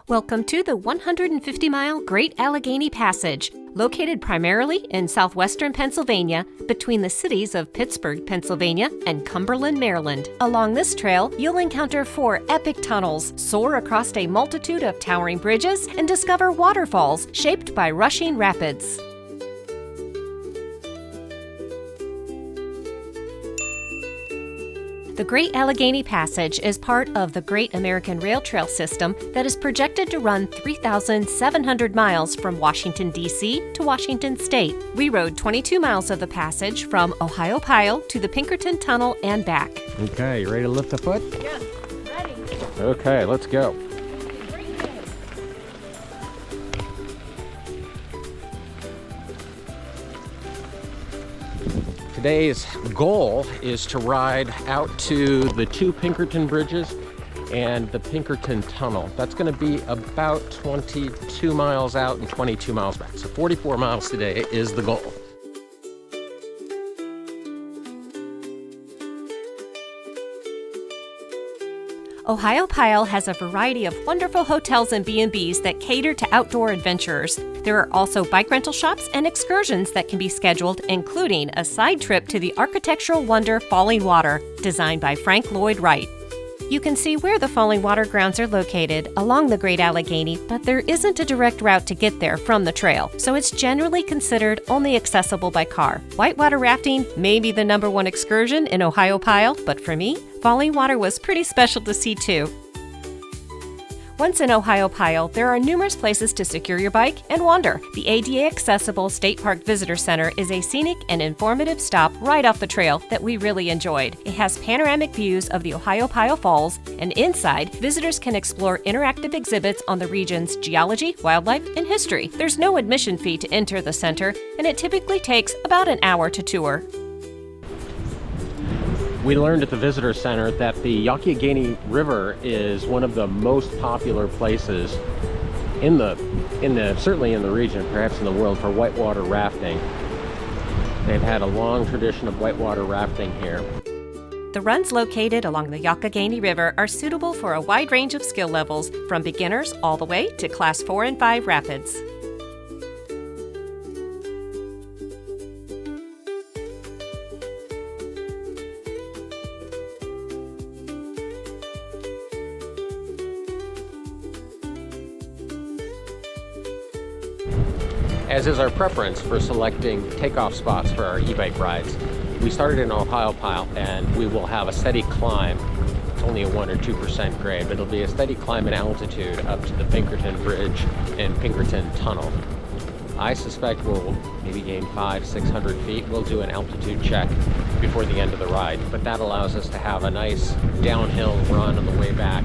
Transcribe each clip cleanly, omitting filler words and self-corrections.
Welcome to the 150-mile Great Allegheny Passage, located primarily in southwestern Pennsylvania between the cities of Pittsburgh, Pennsylvania and Cumberland, Maryland. Along this trail, you'll encounter 4 epic tunnels, soar across a multitude of towering bridges, and discover waterfalls shaped by rushing rapids. The Great Allegheny Passage is part of the Great American Rail Trail system that is projected to run 3,700 miles from Washington, D.C. to Washington State. We rode 22 miles of the passage from Ohiopyle to the Pinkerton Tunnel and back. Okay, you ready to lift the foot? Yes, ready. Okay, let's go. Today's goal is to ride out to the 2 Pinkerton bridges and the Pinkerton Tunnel. That's going to be about 22 miles out and 22 miles back. So 44 miles today is the goal. Ohiopyle has a variety of wonderful hotels and B&Bs that cater to outdoor adventurers. There are also bike rental shops and excursions that can be scheduled, including a side trip to the architectural wonder Falling Water, designed by Frank Lloyd Wright. You can see where the Falling Water grounds are located along the Great Allegheny, but there isn't a direct route to get there from the trail, so it's generally considered only accessible by car. Whitewater rafting may be the #1 excursion in Ohiopyle, but for me, Falling Water was pretty special to see too. Once in Ohiopyle, there are numerous places to secure your bike and wander. The ADA-accessible State Park Visitor Center is a scenic and informative stop right off the trail that we really enjoyed. It has panoramic views of the Ohiopyle Falls, and inside, visitors can explore interactive exhibits on the region's geology, wildlife, and history. There's no admission fee to enter the center, and it typically takes about an hour to tour. We learned at the visitor center that the Ohiopyle River is one of the most popular places certainly in the region, perhaps in the world, for whitewater rafting. They've had a long tradition of whitewater rafting here. The runs located along the Ohiopyle River are suitable for a wide range of skill levels, from beginners all the way to Class 4 and 5 rapids. As is our preference for selecting takeoff spots for our e-bike rides, we started in Ohiopyle and we will have a steady climb. It's only a 1 or 2% grade, but it'll be a steady climb in altitude up to the Pinkerton Bridge and Pinkerton Tunnel. I suspect we'll maybe gain 500-600 feet. We'll do an altitude check before the end of the ride, but that allows us to have a nice downhill run on the way back.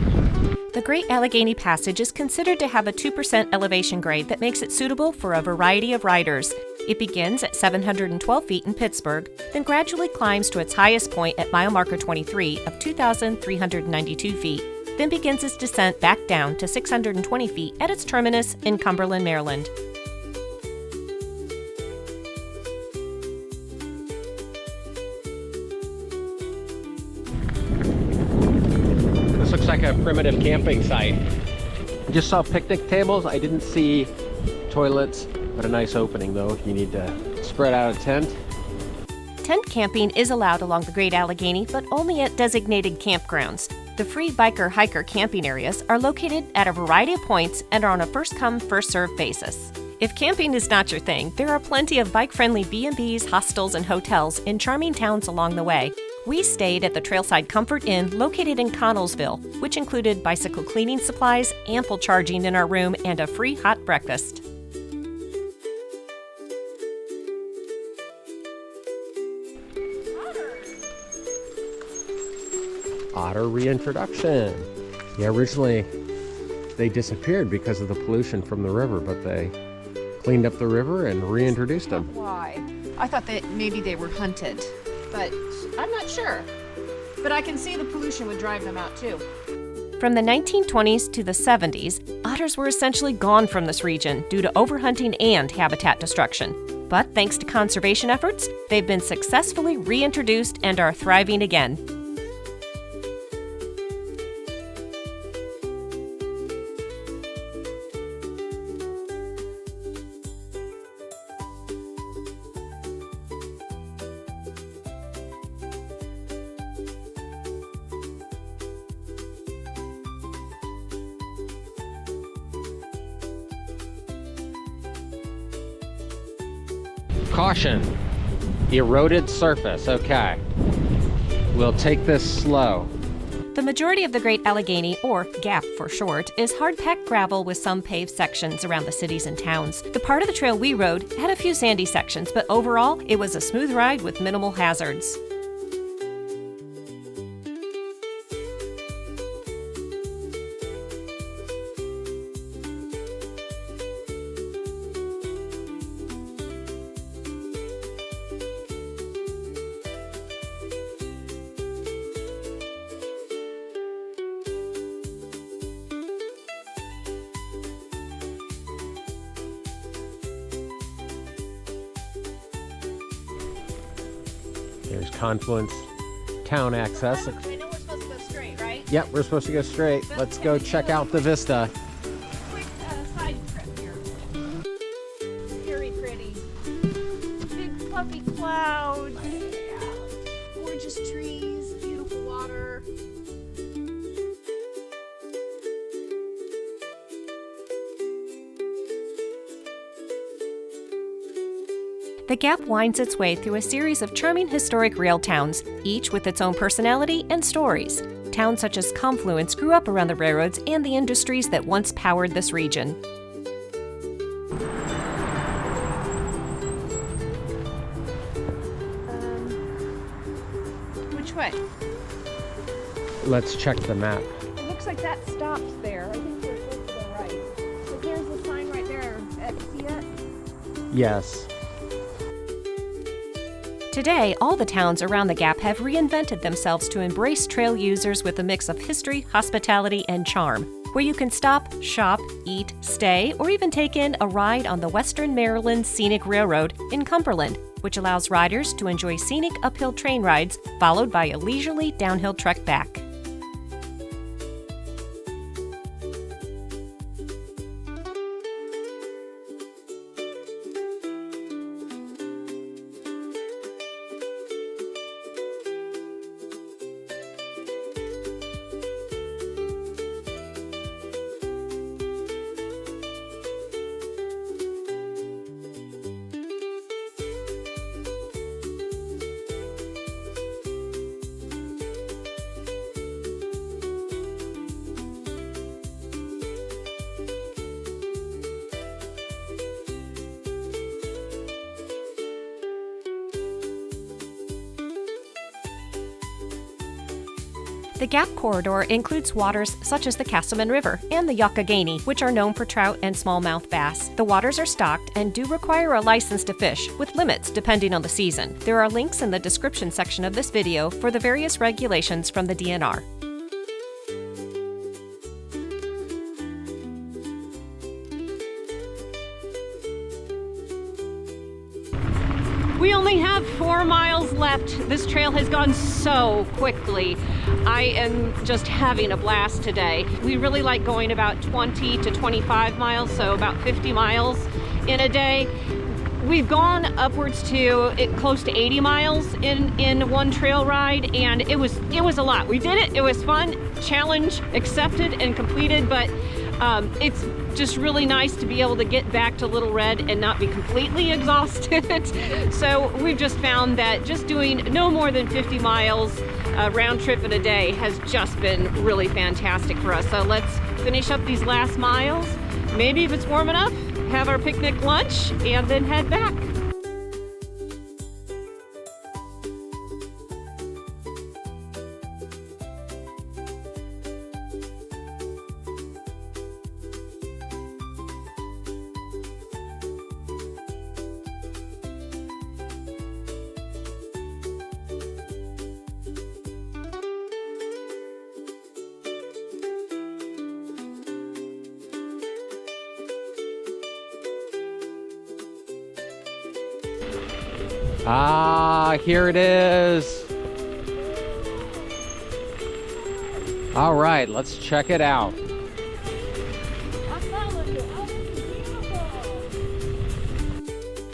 The Great Allegheny Passage is considered to have a 2% elevation grade that makes it suitable for a variety of riders. It begins at 712 feet in Pittsburgh, then gradually climbs to its highest point at mile marker 23 of 2,392 feet, then begins its descent back down to 620 feet at its terminus in Cumberland, Maryland. Looks like a primitive camping site. I just saw picnic tables. I didn't see toilets, but a nice opening though if you need to spread out a tent. Tent camping is allowed along the Great Allegheny, but only at designated campgrounds. The free biker-hiker camping areas are located at a variety of points and are on a first-come, first-served basis. If camping is not your thing, there are plenty of bike-friendly B&Bs, hostels, and hotels in charming towns along the way. We stayed at the Trailside Comfort Inn located in Connellsville, which included bicycle cleaning supplies, ample charging in our room, and a free hot breakfast. Otter reintroduction. Yeah, originally they disappeared because of the pollution from the river, but they cleaned up the river and reintroduced them. Why? I thought that maybe they were hunted, but I'm not sure. But I can see the pollution would drive them out too. From the 1920s to the 70s, otters were essentially gone from this region due to overhunting and habitat destruction. But thanks to conservation efforts, they've been successfully reintroduced and are thriving again. Caution, eroded surface. Okay, we'll take this slow. The majority of the Great Allegheny, or Gap for short, is hard-packed gravel with some paved sections around the cities and towns. The part of the trail we rode had a few sandy sections, but overall, it was a smooth ride with minimal hazards. There's Confluence town access. I know we're supposed to go straight, right? Yep, we're supposed to go straight. Let's go check out the vista. Quick side trip here. Very pretty. Big fluffy clouds. Gorgeous trees, beautiful water. The Gap winds its way through a series of charming historic rail towns, each with its own personality and stories. Towns such as Confluence grew up around the railroads and the industries that once powered this region. Which way? Let's check the map. It looks like that stops there. I think we're supposed to go right. But there's a sign right there. See it? Yes. Today, all the towns around the Gap have reinvented themselves to embrace trail users with a mix of history, hospitality, and charm, where you can stop, shop, eat, stay, or even take in a ride on the Western Maryland Scenic Railroad in Cumberland, which allows riders to enjoy scenic uphill train rides followed by a leisurely downhill trek back. The Gap corridor includes waters such as the Castleman River and the Youghiogheny, which are known for trout and smallmouth bass. The waters are stocked and do require a license to fish, with limits depending on the season. There are links in the description section of this video for the various regulations from the DNR. We only have 4 miles left. This trail has gone so quickly. I am just having a blast today. We really like going about 20 to 25 miles, so about 50 miles in a day. We've gone upwards to close to 80 miles in one trail ride, and it was a lot. We did it. It was fun. Challenge accepted and completed, but it's just really nice to be able to get back to Little Red and not be completely exhausted. So we've just found that just doing no more than 50 miles round trip in a day has just been really fantastic for us. So let's finish up these last miles. Maybe if it's warm enough, have our picnic lunch and then head back. Ah, here it is. All right, let's check it out.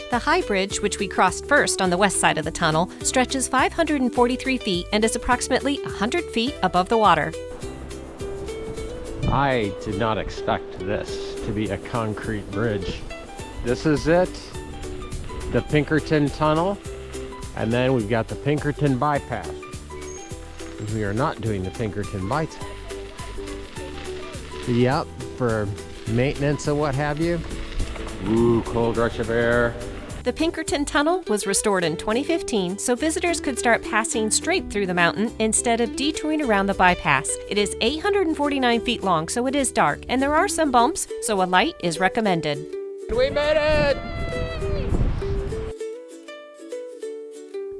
The High Bridge, which we crossed first on the west side of the tunnel, stretches 543 feet and is approximately 100 feet above the water. I did not expect this to be a concrete bridge. This is it. the Pinkerton Tunnel, and then we've got the Pinkerton bypass. We are not doing the Pinkerton bypass. Yep, for maintenance and what have you. Ooh, cold rush of air. The Pinkerton Tunnel was restored in 2015 so visitors could start passing straight through the mountain instead of detouring around the bypass. It is 849 feet long, so it is dark, and there are some bumps, so a light is recommended. We made it!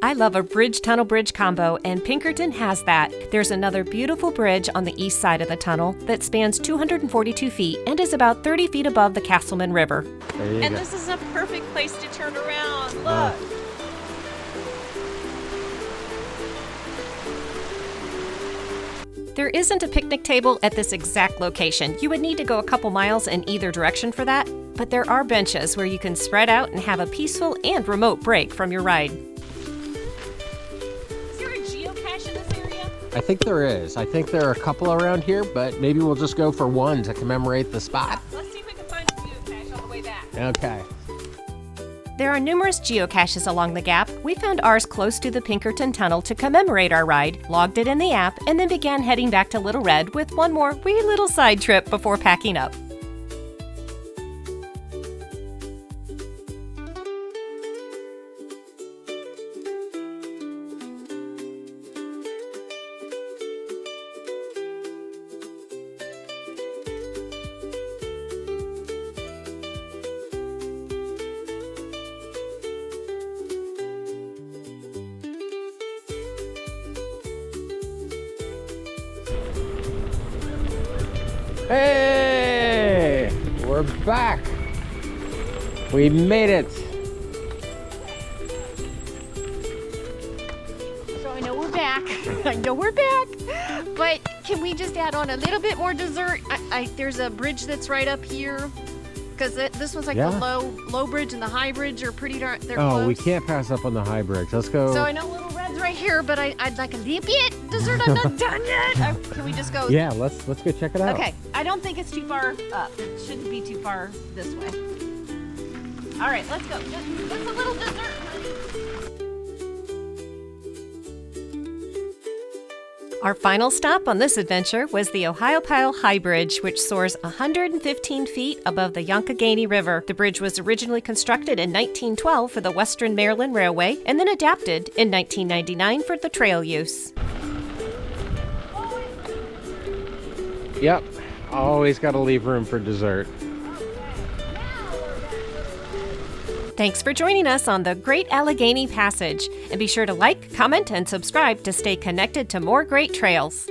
I love a bridge-tunnel-bridge combo, and Pinkerton has that. There's another beautiful bridge on the east side of the tunnel that spans 242 feet and is about 30 feet above the Castleman River. And this is a perfect place to turn around. Look. There isn't a picnic table at this exact location. You would need to go a couple miles in either direction for that, but there are benches where you can spread out and have a peaceful and remote break from your ride. Is there a geocache in this area? I think there is. I think there are a couple around here, but maybe we'll just go for one to commemorate the spot. Let's see if we can find a geocache on the way back. Okay. There are numerous geocaches along the gap. We found ours close to the Pinkerton Tunnel to commemorate our ride, logged it in the app, and then began heading back to Little Red with one more wee little side trip before packing up. Hey! We're back! We made it! So I know we're back. I know we're back. But can we just add on a little bit more dessert? There's a bridge that's right up here. Because this was like Yeah. the low bridge and the high bridge are pretty darn, they're Oh, close. we can't pass up on the high bridge. Let's go. So I know Little Red's right here, but I'd like a little bit dessert. I'm not done yet. Can we just go? Yeah, let's go check it out. Okay, I don't think it's too far up. It shouldn't be too far this way. All right, let's go. Just a little dessert. Our final stop on this adventure was the Ohiopyle High Bridge, which soars 115 feet above the Youghiogheny River. The bridge was originally constructed in 1912 for the Western Maryland Railway and then adapted in 1999 for the trail use. Yep. Always got to leave room for dessert. Thanks for joining us on the Great Allegheny Passage. And be sure to like, comment, and subscribe to stay connected to more great trails.